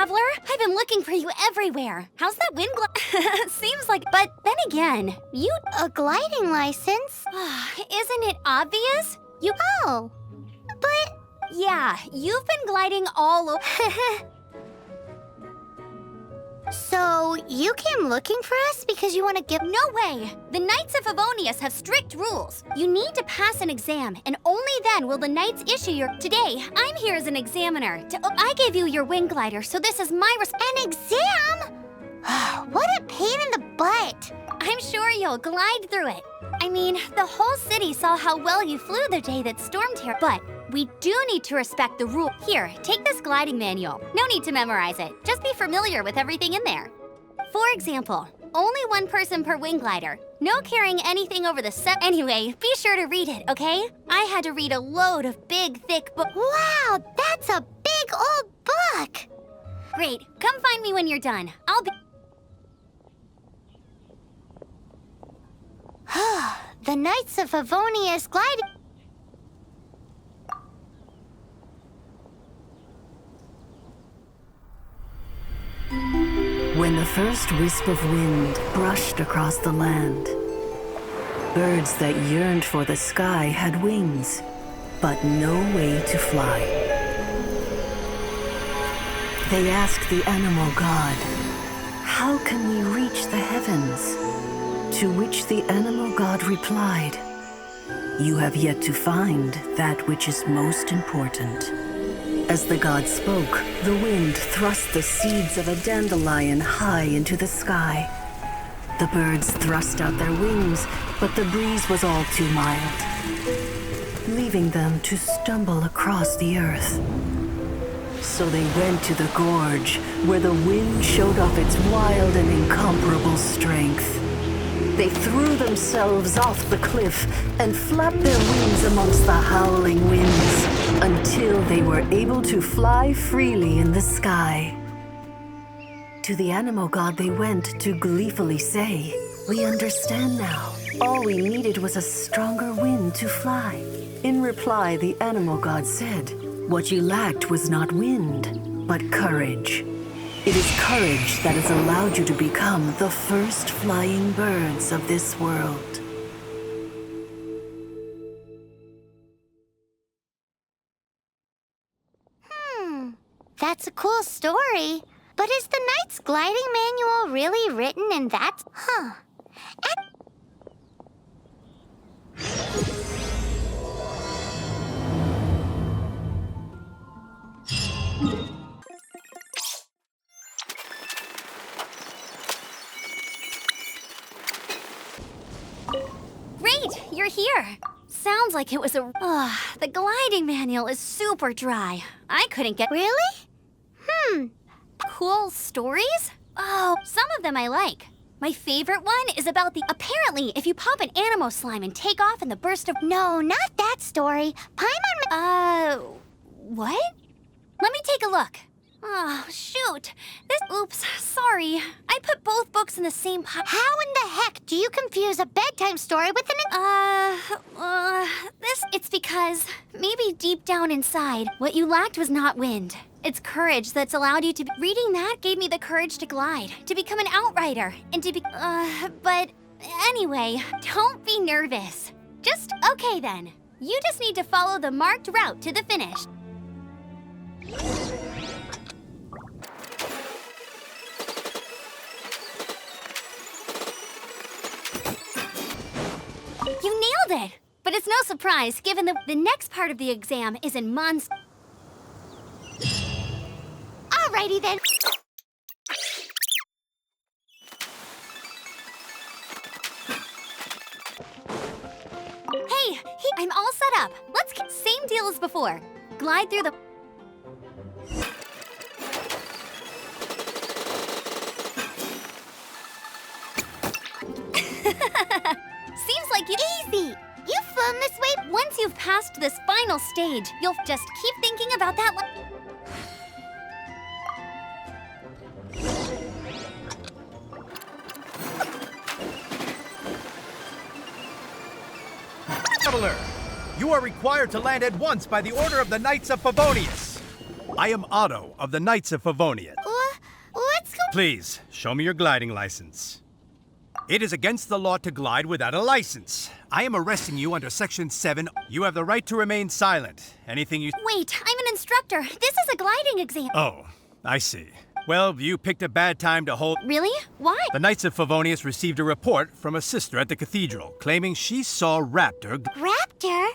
traveler. I've been looking for you everywhere. How's that wind Seems like... But then again, you... A gliding license? Isn't it obvious? You... Oh, but... Yeah, you've been gliding all over... So, you came looking for us because you want to give... No way! The Knights of Favonius have strict rules. You need to pass an exam, and only then will the Knights issue your... Today, I'm here as an examiner. I gave you your wing glider, so this is my An exam? What a pain in the butt! I'm sure you'll glide through it. I mean, the whole city saw how well you flew the day that stormed here, but we do need to respect the rule. Here, take this gliding manual. No need to memorize it. Just be familiar with everything in there. For example, only one person per wing glider. No carrying anything over the set. Anyway, be sure to read it, okay? I had to read a load of big, thick books. Wow, that's a big old book! Great. Come find me when you're done. I'll be... The Knights of Favonius gliding... When the first wisp of wind brushed across the land, birds that yearned for the sky had wings, but no way to fly. They asked the animal god, "How can we reach the heavens?" To which the animal god replied, "You have yet to find that which is most important." As the god spoke, the wind thrust the seeds of a dandelion high into the sky. The birds thrust out their wings, but the breeze was all too mild, leaving them to stumble across the earth. So they went to the gorge, where the wind showed off its wild and incomparable strength. They threw themselves off the cliff and flapped their wings amongst the howling winds until they were able to fly freely in the sky. To the animal god they went to gleefully say, "We understand now. All we needed was a stronger wind to fly." In reply, the animal god said, "What you lacked was not wind, but courage. It is courage that has allowed you to become the first flying birds of this world." That's a cool story. But is the Knight's gliding manual really written in that? Great, you're here. Sounds like it was a... the gliding manual is super dry. I couldn't get... Really? Cool stories? Oh, some of them I like. My favorite one is about the... Apparently, if you pop an animo slime and take off in the burst of... No, not that story. Paimon... What? Let me take a look. Oh, shoot. Oops, sorry. I put both books in the same pile. How in the heck do you confuse a bedtime story with an... It's because maybe deep down inside, what you lacked was not wind. It's courage that's allowed you to be... Reading that gave me the courage to glide, to become an outrider, and to be... But anyway, don't be nervous. Okay then. You just need to follow the marked route to the finish. You nailed it! But it's no surprise, given the next part of the exam is in monster... Alrighty then. Hey, I'm all set up. Let's get same deal as before. Glide through the... Seems like you... Easy! You've flown this way... Once you've passed this final stage, you'll just keep thinking about that... Traveler, you are required to land at once by the order of the Knights of Favonius. I am Otto of the Knights of Favonius. Please, show me your gliding license. It is against the law to glide without a license. I am arresting you under Section 7. You have the right to remain silent. Anything you... Wait, I'm an instructor. This is a gliding exam. Oh, I see. Well, you picked a bad time to hold... Really? Why? The Knights of Favonius received a report from a sister at the cathedral claiming she saw Raptor, Raptor?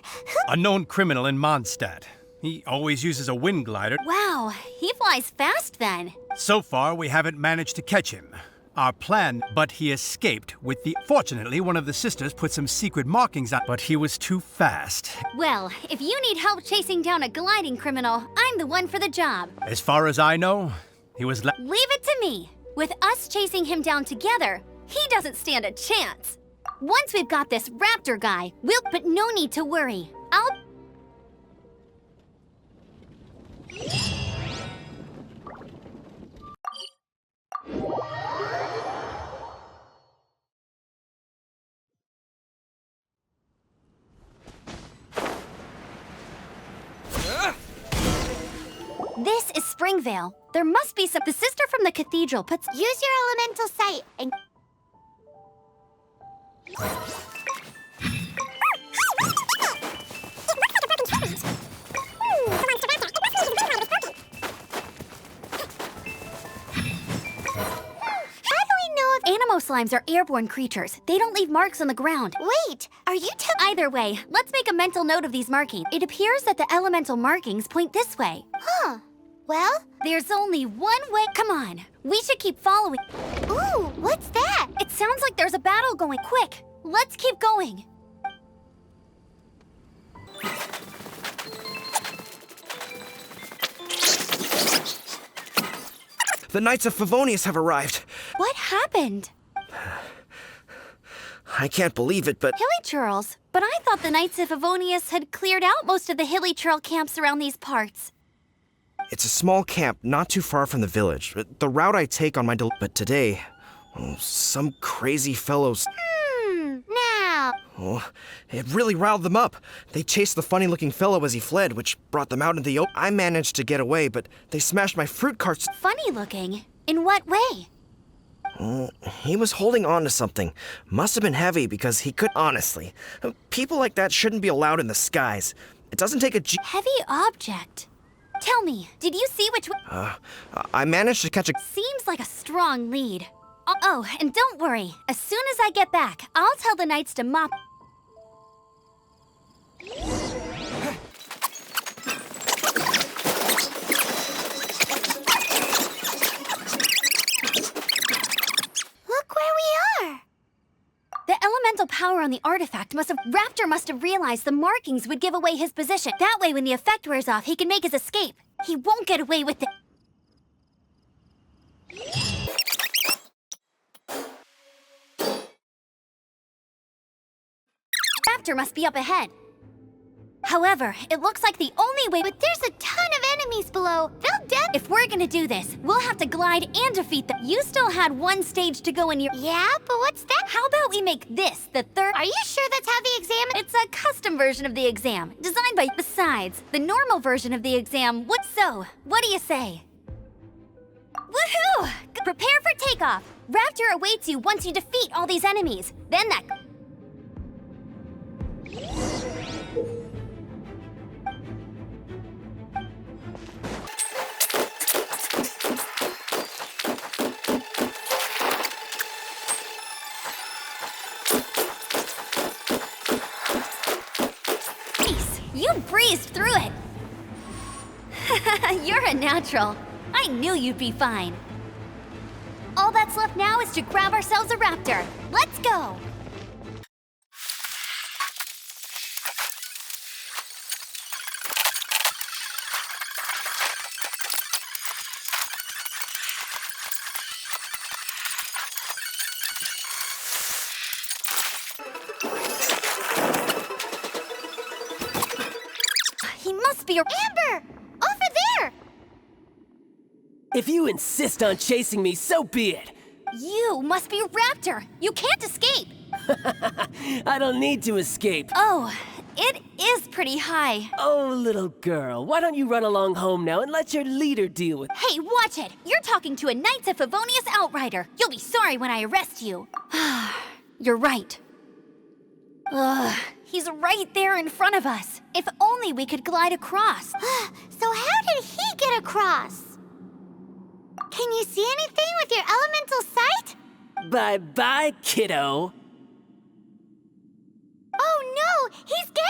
a known criminal in Mondstadt. He always uses a wind glider. Wow, he flies fast then. So far, we haven't managed to catch him. Our plan, but he escaped with the... Fortunately, one of the sisters put some secret markings on, but he was too fast. Well, if you need help chasing down a gliding criminal, I'm the one for the job. As far as I know, he was... Leave it to me. With us chasing him down together, he doesn't stand a chance. Once we've got this Raptor guy, we'll... But no need to worry. I'll... This is Springvale. There must be some... The sister from the cathedral puts... Use your elemental sight and... Animo slimes are airborne creatures. They don't leave marks on the ground. Wait, are you Either way, let's make a mental note of these markings. It appears that the elemental markings point this way. Huh. Well? There's only one way. Come on, we should keep following. Ooh, what's that? It sounds like there's a battle going. Quick, let's keep going. The Knights of Favonius have arrived. What happened? I can't believe it, but... Hilly churls. But I thought the Knights of Favonius had cleared out most of the hilly churl camps around these parts. It's a small camp not too far from the village. The route I take on my... But today, some crazy fellows... Now. Oh, it really riled them up. They chased the funny-looking fellow as he fled, which brought them out into the open. I managed to get away, but they smashed my fruit carts. Funny looking? In what way? He was holding on to something. Must have been heavy because he could... Honestly, people like that shouldn't be allowed in the skies. It doesn't take a Heavy object. Tell me, did you see which way? I managed to catch a... Seems like a strong lead. Oh, and don't worry. As soon as I get back, I'll tell the Knights to mop... Look where we are. The elemental power on the artifact Raptor must have realized the markings would give away his position. That way, when the effect wears off, he can make his escape. He won't get away with it. Raptor must be up ahead. However, it looks like the only way... But there's a ton of enemies below. They'll death... If we're gonna do this, we'll have to glide and defeat them. You still had one stage to go in your... Yeah, but what's that? How about we make this the third... Are you sure that's how the exam... It's a custom version of the exam, designed by... Besides, the normal version of the exam would... So, what do you say? Woohoo! Prepare for takeoff. Raptor awaits you once you defeat all these enemies. Then that... You breezed through it! You're a natural. I knew you'd be fine. All that's left now is to grab ourselves a raptor. Let's go! He must be a... Amber! Over there! If you insist on chasing me, so be it. You must be a raptor. You can't escape. I don't need to escape. Oh, it is pretty high. Oh, little girl, why don't you run along home now and let your leader deal with it? Hey, watch it! You're talking to a Knights of Favonius outrider. You'll be sorry when I arrest you. You're right. Ugh, he's right there in front of us. If only we could glide across. So how did he get across? Can you see anything with your elemental sight? Bye-bye, kiddo. Oh no, he's getting...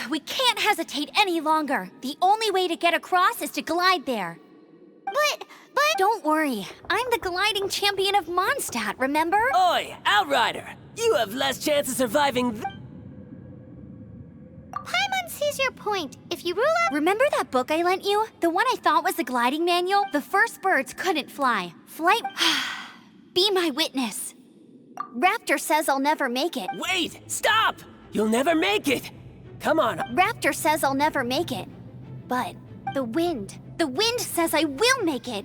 We can't hesitate any longer. The only way to get across is to glide there. But... Don't worry, I'm the gliding champion of Mondstadt, remember? Oi, outrider! You have less chance of surviving Paimon sees your point. If you rule out... Remember that book I lent you? The one I thought was the gliding manual? The first birds couldn't fly. Flight... Be my witness. Raptor says I'll never make it. Wait! Stop! You'll never make it! Come on. Raptor says I'll never make it. But the wind says I will make it.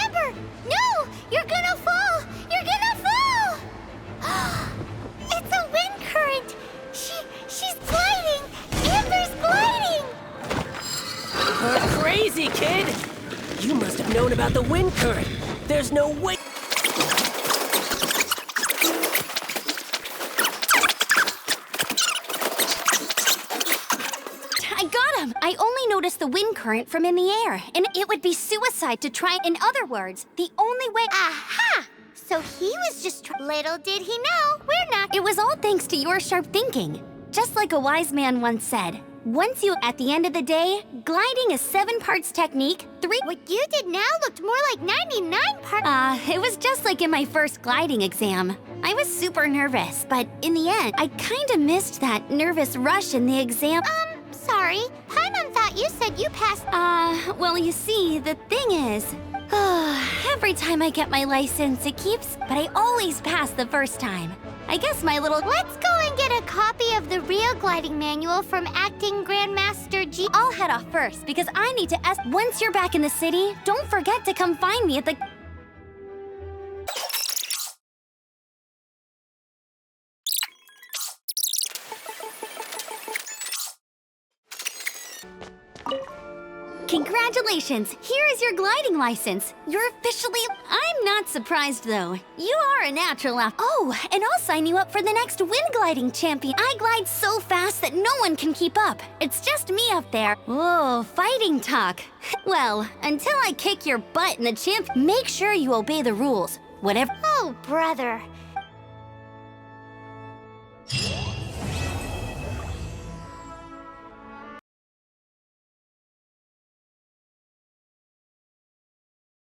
Amber! No! You're gonna fall! You're gonna fall! It's a wind current! She's gliding! Amber's gliding! You're crazy, kid! You must have known about the wind current. There's no way... I got him! I only noticed the wind current from in the air, and it would be suicide to try. In other words, the only way... Aha! So he was just... Little did he know, we're not... It was all thanks to your sharp thinking. Just like a wise man once said, at the end of the day, gliding is 7 parts technique, 3... What you did now looked more like 99 parts... It was just like in my first gliding exam. I was super nervous, but in the end, I kinda missed that nervous rush in the exam. Sorry. Paimon thought you said you passed... Well, you see, the thing is... every time I get my license, it keeps... But I always pass the first time. I guess my little... Let's go and get a copy of the real gliding manual from Acting Grandmaster G... I'll head off first, because I need to Once you're back in the city, don't forget to come find me at the... Congratulations! Here is your gliding license. You're officially... I'm not surprised, though. You are a natural Oh, and I'll sign you up for the next wind gliding champion. I glide so fast that no one can keep up. It's just me up there. Whoa, fighting talk. Well, until I kick your butt in the champ, make sure you obey the rules. Whatever... Oh, brother.